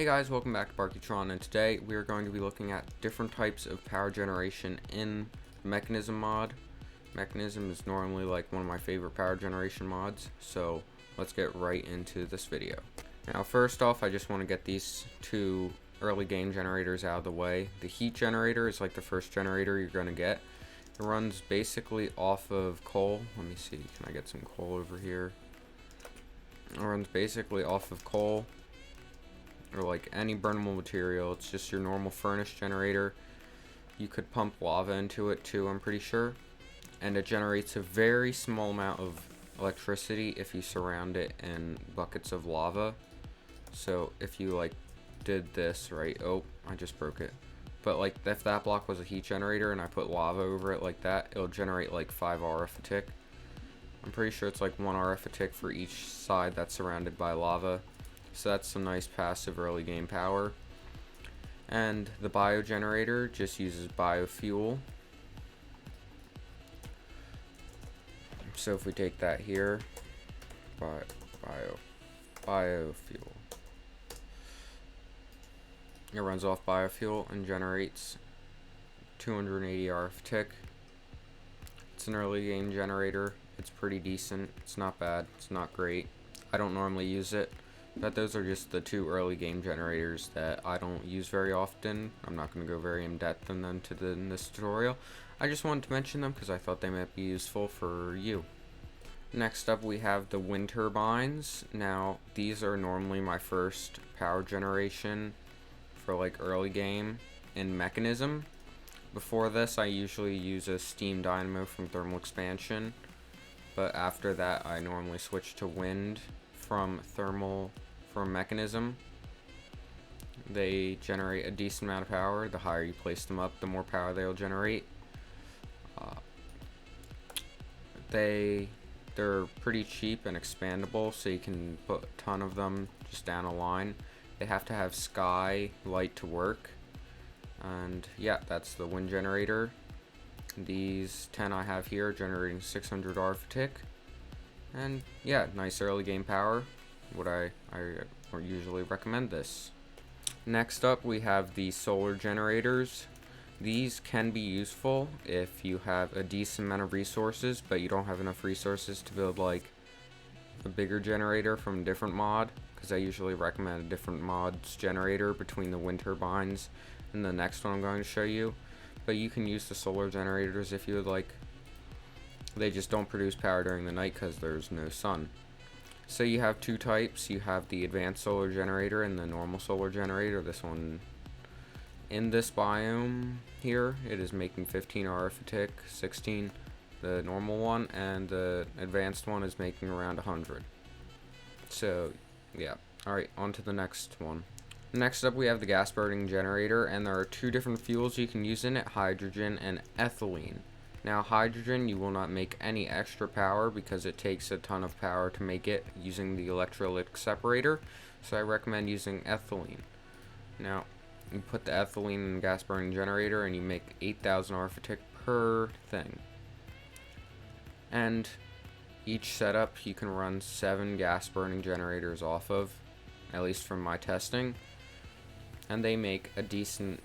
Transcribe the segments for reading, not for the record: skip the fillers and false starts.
Hey guys, welcome back to Barkytron, and today we are going to be looking at different types of power generation in Mekanism mod. Mekanism is normally like one of my favorite power generation mods, so let's get right into this video. Now first off, I just want to get these two early game generators out of the way. The heat generator is like the first generator you're going to get. It runs basically off of coal. Let me see, can I get some coal over here? It runs basically off of coal, or like any burnable material. It's just your normal furnace generator. You could pump lava into it too, I'm pretty sure, and it generates a very small amount of electricity if you surround it in buckets of lava. So if you like did this, right, oh, I just broke it, but like if that block was a heat generator and I put lava over it like that, it'll generate like 5 RF a tick. I'm pretty sure it's like 1 RF a tick for each side that's surrounded by lava. So that's some nice passive early game power. And the bio generator just uses biofuel. So if we take that here, biofuel, it runs off biofuel and generates 280 RF tick. It's an early game generator. It's pretty decent. It's not bad. It's not great. I don't normally use it. But those are just the two early game generators that I don't use very often. I'm not going to go very in depth in them in this tutorial. I just wanted to mention them because I thought they might be useful for you. Next up we have the wind turbines. Now these are normally my first power generation for like early game in Mekanism. Before this I usually use a steam dynamo from thermal expansion, but after that I normally switch to wind from Mekanism. They generate a decent amount of power. The higher you place them up, the more power they'll generate. They're pretty cheap and expandable, so you can put a ton of them just down a line. They have to have sky light to work. And yeah, that's the wind generator. These 10 I have here generating 600 RF a tick. And yeah, nice early game power. I usually recommend this. Next up we have the solar generators. These can be useful if you have a decent amount of resources, but you don't have enough resources to build like a bigger generator from a different mod, because I usually recommend a different mod's generator between the wind turbines and the next one I'm going to show you. But you can use the solar generators if you would like. They just don't produce power during the night because there's no sun. So you have two types. You have the advanced solar generator and the normal solar generator. This one, in this biome here, it is making 15 RF a tick, 16 the normal one, and the advanced one is making around 100. So yeah, alright, on to the next one. Next up we have the gas burning generator, and there are two different fuels you can use in it, hydrogen and ethylene. Now hydrogen, you will not make any extra power because it takes a ton of power to make it using the electrolytic separator, so I recommend using ethylene. Now you put the ethylene in the gas burning generator and you make 8,000 RF a tick per thing. And each setup you can run 7 gas burning generators off of, at least from my testing, and they make a decent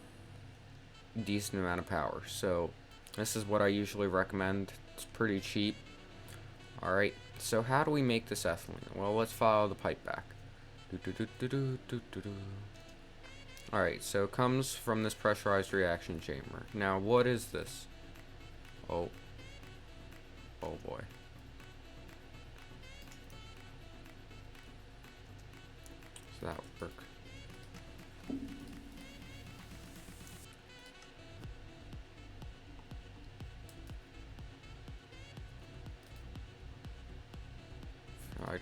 amount of power. So this is what I usually recommend. It's pretty cheap. Alright, so how do we make this ethylene? Well, let's follow the pipe back. Alright, so it comes from this pressurized reaction chamber. Now, what is this? Oh boy. Does that work?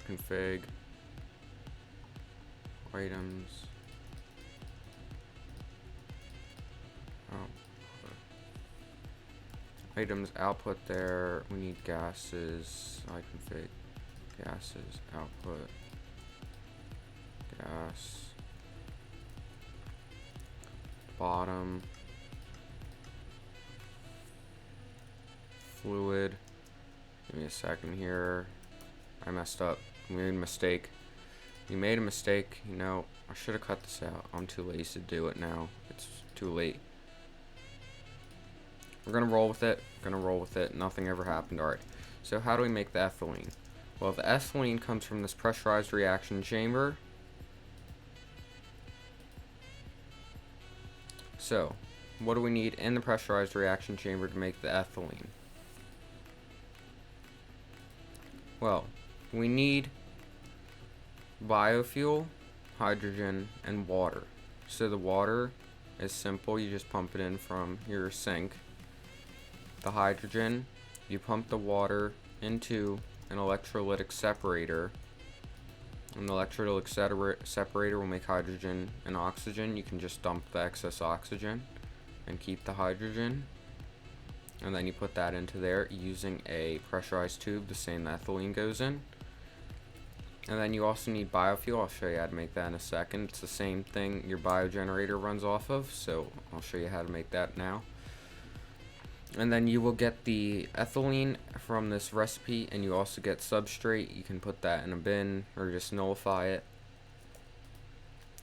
Config items. Items output there. We need gases. Config gases output gas bottom fluid. Give me a second here. I messed up. We made a mistake. You made a mistake. You know, I should have cut this out. I'm too lazy to do it now. It's too late. We're gonna roll with it. Nothing ever happened. Alright. So how do we make the ethylene? Well, the ethylene comes from this pressurized reaction chamber. So, what do we need in the pressurized reaction chamber to make the ethylene? Well, we need biofuel, hydrogen, and water. So the water is simple. You just pump it in from your sink. The hydrogen, you pump the water into an electrolytic separator. An electrolytic separator will make hydrogen and oxygen. You can just dump the excess oxygen and keep the hydrogen. And then you put that into there using a pressurized tube, the same ethylene goes in. And then you also need biofuel. I'll show you how to make that in a second. It's the same thing your biogenerator runs off of, so I'll show you how to make that now. And then you will get the ethylene from this recipe, and you also get substrate. You can put that in a bin or just nullify it.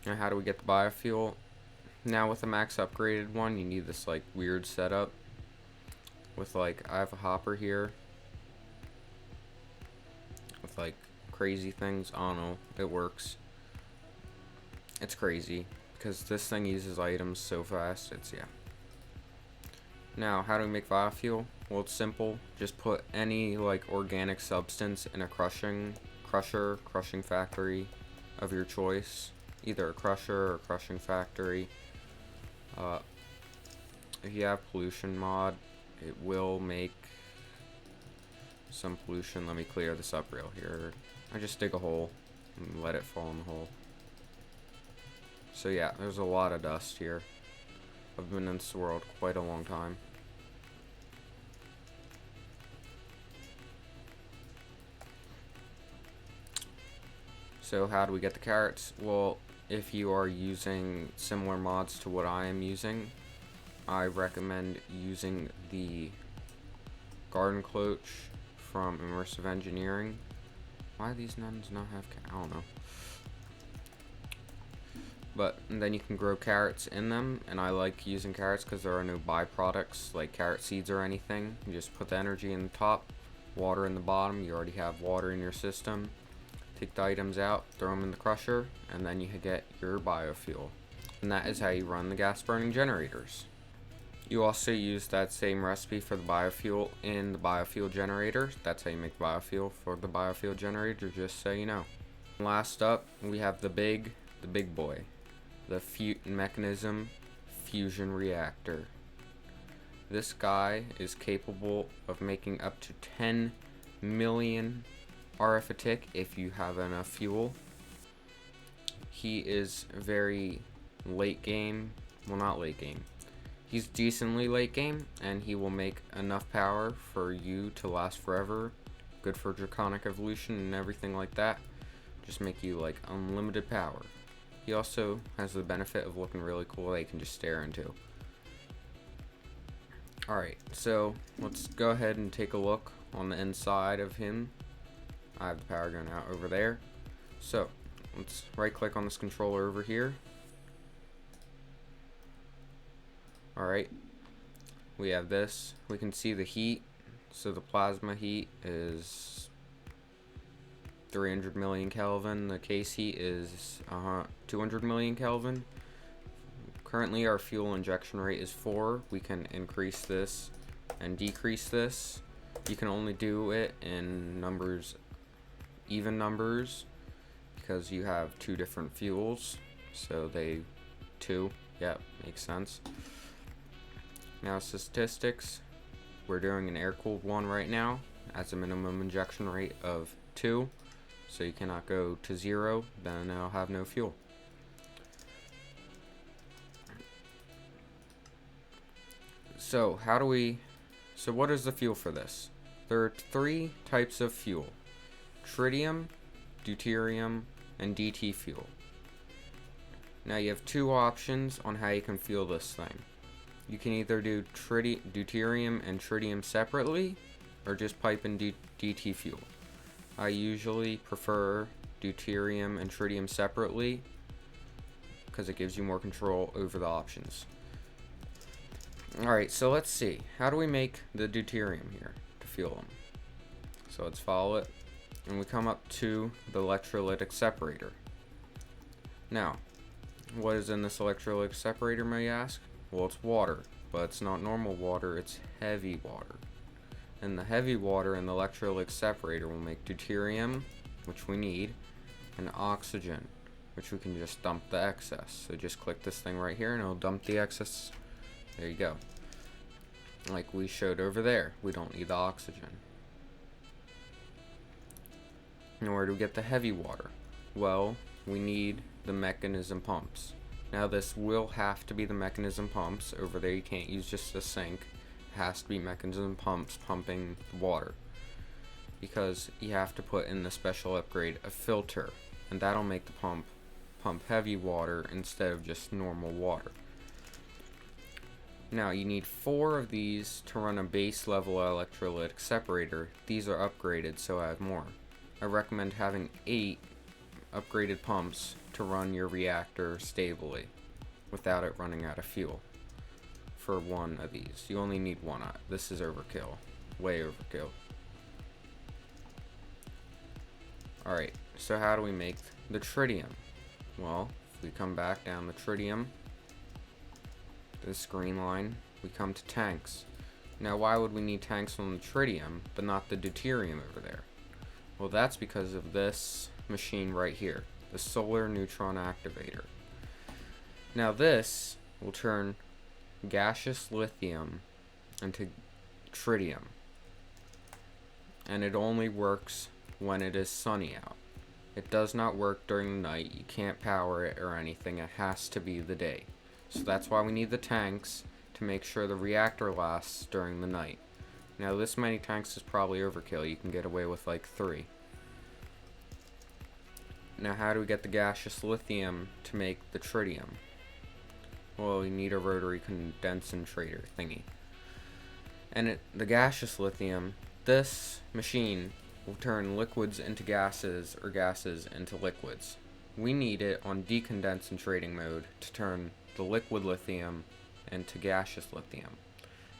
And how do we get the biofuel? Now with the max upgraded one, you need this like weird setup with like, I have a hopper here with like crazy things. I don't know, it works. It's crazy because this thing uses items so fast. It's, yeah. Now, how do we make biofuel? Well, it's simple. Just put any like organic substance in a crushing factory of your choice, either a crusher or crushing factory. If you have pollution mod, it will make some pollution. Let me clear this up real here. I just dig a hole and let it fall in the hole. So yeah, there's a lot of dust here. I've been in this world quite a long time. So how do we get the carrots? Well, if you are using similar mods to what I am using, I recommend using the garden cloche from Immersive Engineering. Why do these nuns not have I don't know. But then you can grow carrots in them, and I like using carrots because there are no byproducts like carrot seeds or anything. You just put the energy in the top, water in the bottom. You already have water in your system. Take the items out, throw them in the crusher, and then you get your biofuel. And that is how you run the gas burning generators. You also use that same recipe for the biofuel in the biofuel generator. That's how you make biofuel for the biofuel generator, just so you know. Last up, we have the big boy. The Mekanism fusion reactor. This guy is capable of making up to 10 million RF a tick if you have enough fuel. He is very late game. Well, not late game. He's decently late game, and he will make enough power for you to last forever. Good for draconic evolution and everything like that. Just make you like unlimited power. He also has the benefit of looking really cool that you can just stare into. Alright, so let's go ahead and take a look on the inside of him. I have the power gun out over there. So, let's right click on this controller over here. Alright, we have this. We can see the heat. So the plasma heat is 300 million Kelvin. The case heat is 200 million Kelvin. Currently our fuel injection rate is 4. We can increase this and decrease this. You can only do it in numbers, even numbers, because you have two different fuels. So yeah, makes sense. Now statistics. We're doing an air-cooled one right now. Has a minimum injection rate of 2. So you cannot go to 0, then I'll have no fuel. So what is the fuel for this? There are 3 types of fuel: tritium, deuterium, and DT fuel. Now you have 2 options on how you can fuel this thing. You can either do deuterium and tritium separately, or just pipe in DT fuel. I usually prefer deuterium and tritium separately because it gives you more control over the options. Alright, so let's see. How do we make the deuterium here to fuel them? So let's follow it, and we come up to the electrolytic separator. Now, what is in this electrolytic separator, may you ask? Well, it's water, but it's not normal water, it's heavy water. And the heavy water in the electrolytic separator will make deuterium, which we need, and oxygen, which we can just dump the excess. So just click this thing right here and it'll dump the excess. There you go. Like we showed over there, we don't need the oxygen. Now where do we get the heavy water? Well, we need the Mekanism pumps. Now this will have to be the Mekanism pumps. Over there you can't use just a sink. It has to be Mekanism pumps pumping the water, because you have to put in the special upgrade a filter, and that'll make the pump heavy water instead of just normal water. Now you need 4 of these to run a base level electrolytic separator. These are upgraded, so I have more. I recommend having 8 upgraded pumps to run your reactor stably without it running out of fuel. For one of these, you only need 1. This is overkill, way overkill. Alright, so how do we make the tritium? Well, if we come back down the tritium, this green line, we come to tanks. Now why would we need tanks on the tritium but not the deuterium over there? Well, that's because of this machine right here, the solar neutron activator. Now this will turn gaseous lithium into tritium, and it only works when it is sunny out. It does not work during the night. You can't power it or anything. It has to be the day. So that's why we need the tanks, to make sure the reactor lasts during the night. Now this many tanks is probably overkill. You can get away with like 3. Now how do we get the gaseous lithium to make the tritium? Well, you need a rotary condensator thingy. And the gaseous lithium, this machine will turn liquids into gases or gases into liquids. We need it on decondensating mode to turn the liquid lithium into gaseous lithium.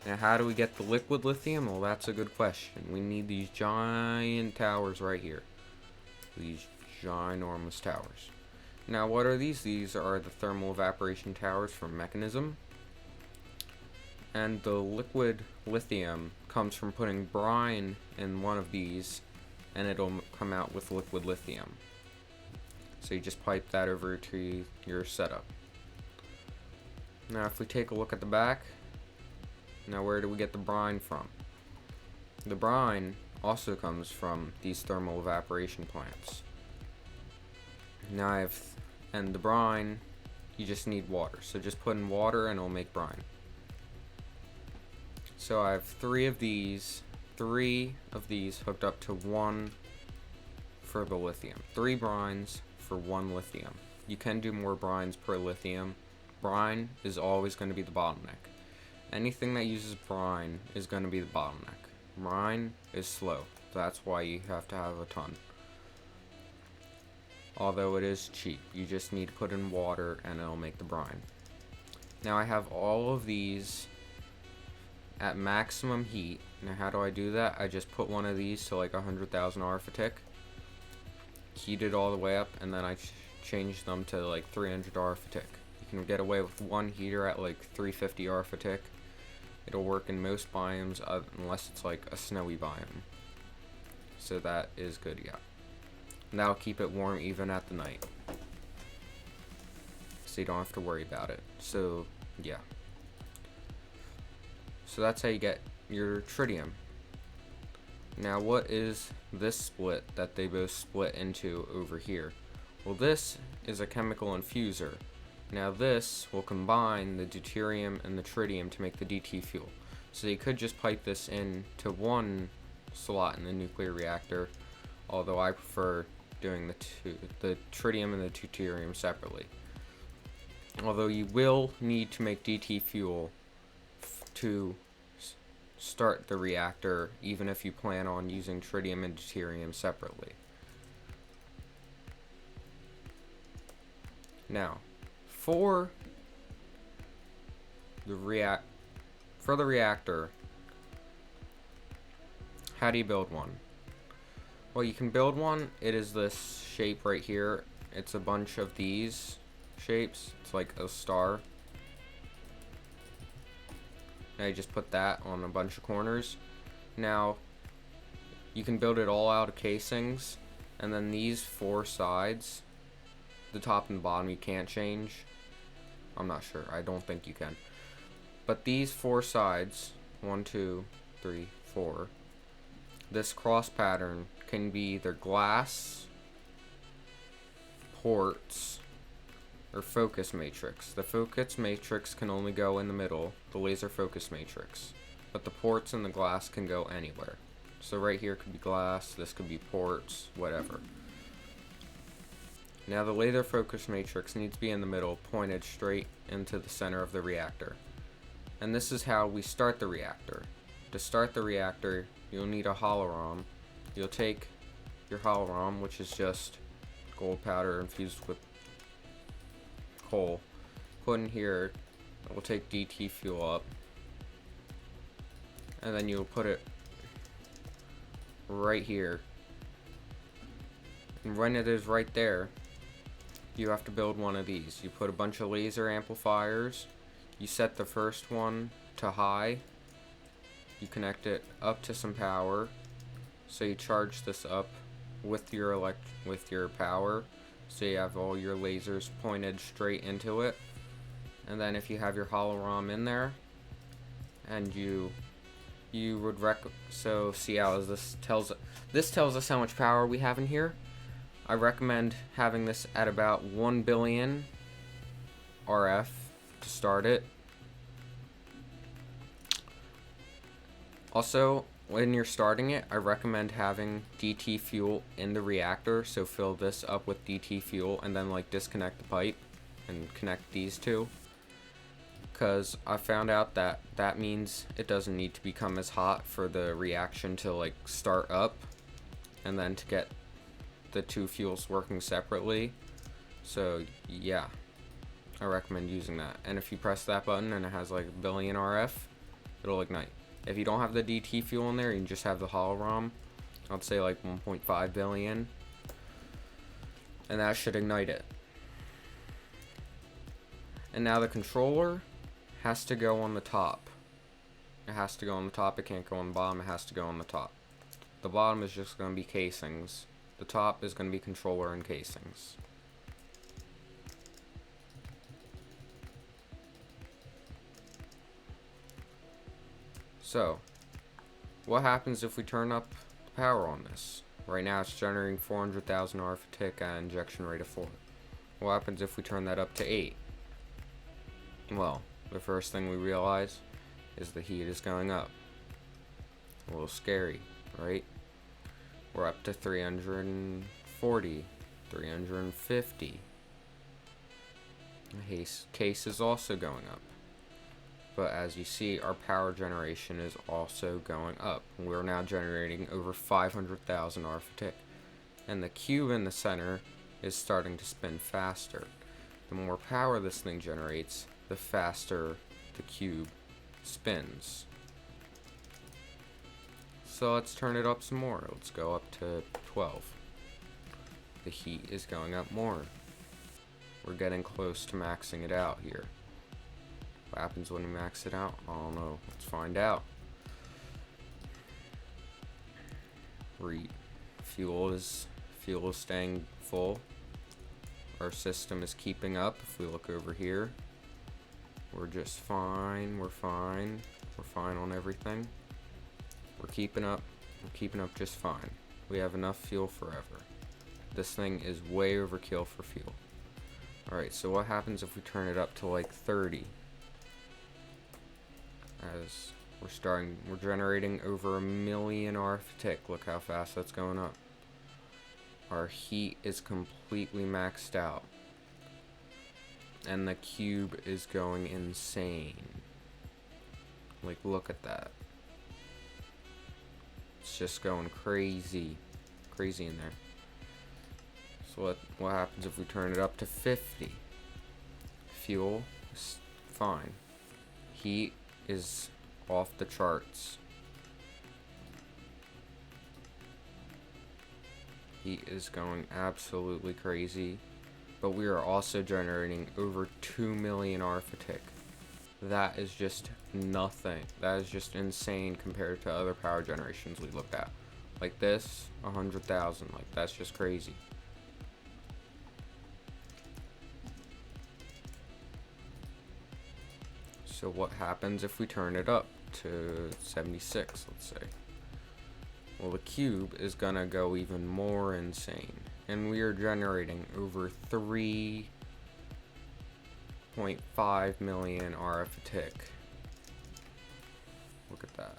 Now how do we get the liquid lithium? Well, that's a good question. We need these giant towers right here. These ginormous towers. Now what are these? These are the thermal evaporation towers from Mekanism. And the liquid lithium comes from putting brine in one of these, and it'll come out with liquid lithium. So you just pipe that over to your setup. Now if we take a look at the back, now where do we get the brine from? The brine also comes from these thermal evaporation plants. Now and the brine, you just need water. So just put in water and it'll make brine. So I have 3 of these hooked up to 1 for the lithium. 3 brines for 1 lithium. You can do more brines per lithium. Brine is always going to be the bottleneck. Anything that uses brine is going to be the bottleneck. Brine is slow. That's why you have to have a ton. Although it is cheap, you just need to put in water and it'll make the brine. Now I have all of these at maximum heat. Now how do I do that? I just put one of these to like 100,000 arithmetic, heat it all the way up, and then I change them to like 300 arithmetic. You can get away with one heater at like 350 arithmetic. It'll work in most biomes unless it's like a snowy biome. So that is good, yeah. And that'll keep it warm even at the night, so you don't have to worry about it. So yeah. So that's how you get your tritium. Now what is this split that they both split into over here? Well, this is a chemical infuser. Now this will combine the deuterium and the tritium to make the DT fuel. So you could just pipe this in to one slot in the nuclear reactor, although I prefer doing the tritium and the deuterium separately. Although you will need to make DT fuel to start the reactor, even if you plan on using tritium and deuterium separately. Now, for the reactor, how do you build one? Well, you can build one. It is this shape right here. It's a bunch of these shapes. It's like a star. Now you just put that on a bunch of corners. Now you can build it all out of casings, and then these four sides, the top and the bottom, you can't change. I'm not sure. I don't think you can. But these four sides, 1, 2, 3, 4, this cross pattern can be either glass, ports, or focus matrix. The focus matrix can only go in the middle, the laser focus matrix. But the ports and the glass can go anywhere. So right here could be glass, this could be ports, whatever. Now the laser focus matrix needs to be in the middle, pointed straight into the center of the reactor. And this is how we start the reactor. To start the reactor, you'll need a holorom. You'll take your holorom, which is just gold powder infused with coal, put in here. It will take DT fuel up, and then you'll put it right here. And when it is right there, you have to build one of these. You put a bunch of laser amplifiers. You set the first one to high. You connect it up to some power. So you charge this up with your power. So you have all your lasers pointed straight into it. And then if you have your holorom in there, and you would so see how this tells us how much power we have in here. I recommend having this at about 1 billion RF to start it. Also, when you're starting it, I recommend having DT fuel in the reactor, so fill this up with DT fuel and then like disconnect the pipe and connect these two. Because I found out that means it doesn't need to become as hot for the reaction to like start up, and then to get the two fuels working separately. So yeah, I recommend using that. And if you press that button and it has like 1 billion RF, it'll ignite. If you don't have the DT fuel in there, you just have the holorom, I'd say like 1.5 billion, and that should ignite it. And now the controller has to go on the top. It has to go on the top. It can't go on the bottom. It has to go on the top. The bottom is just going to be casings. The top is going to be controller and casings. So, what happens if we turn up the power on this? Right now it's generating 400,000 RF a tick at an injection rate of 4. What happens if we turn that up to 8? Well, the first thing we realize is the heat is going up. A little scary, right? We're up to 340, 350. The case is also going up. But as you see, our power generation is also going up. We're now generating over 500,000 RF a tick. And the cube in the center is starting to spin faster. The more power this thing generates, the faster the cube spins. So let's turn it up some more. Let's go up to 12. The heat is going up more. We're getting close to maxing it out here. What happens when we max it out? I don't know. Let's find out. Fuel is staying full. Our system is keeping up. If we look over here, we're just fine. We're fine. We're fine on everything. We're keeping up. We're keeping up just fine. We have enough fuel forever. This thing is way overkill for fuel. Alright, so what happens if we turn it up to like 30? As we're generating over 1 million RF a tick. Look how fast that's going up. Our heat is completely maxed out. And the cube is going insane. Like, look at that. It's just going crazy. Crazy in there. So what happens if we turn it up to 50? fuel is fine. Heat is off the charts. Heat is going absolutely crazy. But we are also generating over 2 million RF a tick. That is just nothing. That is just insane compared to other power generations we looked at. Like this, 100,000. Like, that's just crazy. So what happens if we turn it up to 76, let's say? Well, the cube is gonna go even more insane. And we are generating over 3.5 million RF a tick. Look at that.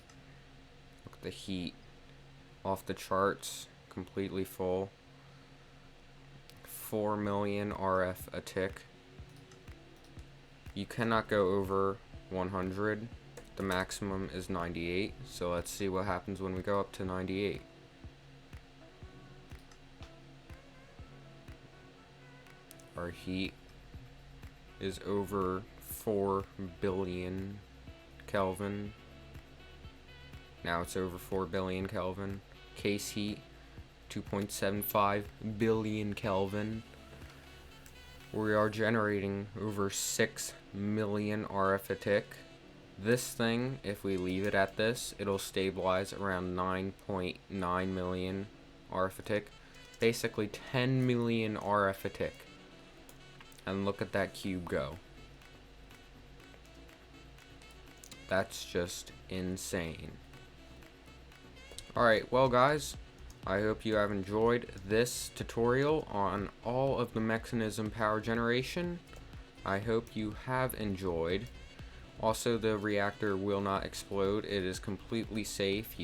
Look at the heat. Off the charts, completely full. 4 million RF a tick. You cannot go over 100. The maximum is 98. So let's see what happens when we go up to 98. Our heat is over 4 billion Kelvin. Now it's over 4 billion Kelvin. Case heat, 2.75 billion Kelvin. We are generating over 6 million RF a tick. This thing, if we leave it at this, it'll stabilize around 9.9 million RF a tick. Basically 10 million RF a tick. And look at that cube go. That's just insane. Alright, well guys, I hope you have enjoyed this tutorial on all of the Mekanism power generation. I hope you have enjoyed. Also, the reactor will not explode. It is completely safe.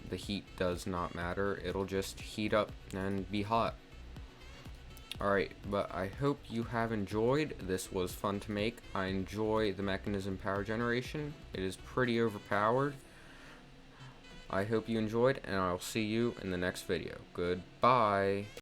The heat does not matter. It'll just heat up and be hot. Alright, but I hope you have enjoyed. This was fun to make. I enjoy the Mekanism power generation. It is pretty overpowered. I hope you enjoyed, and I'll see you in the next video. Goodbye.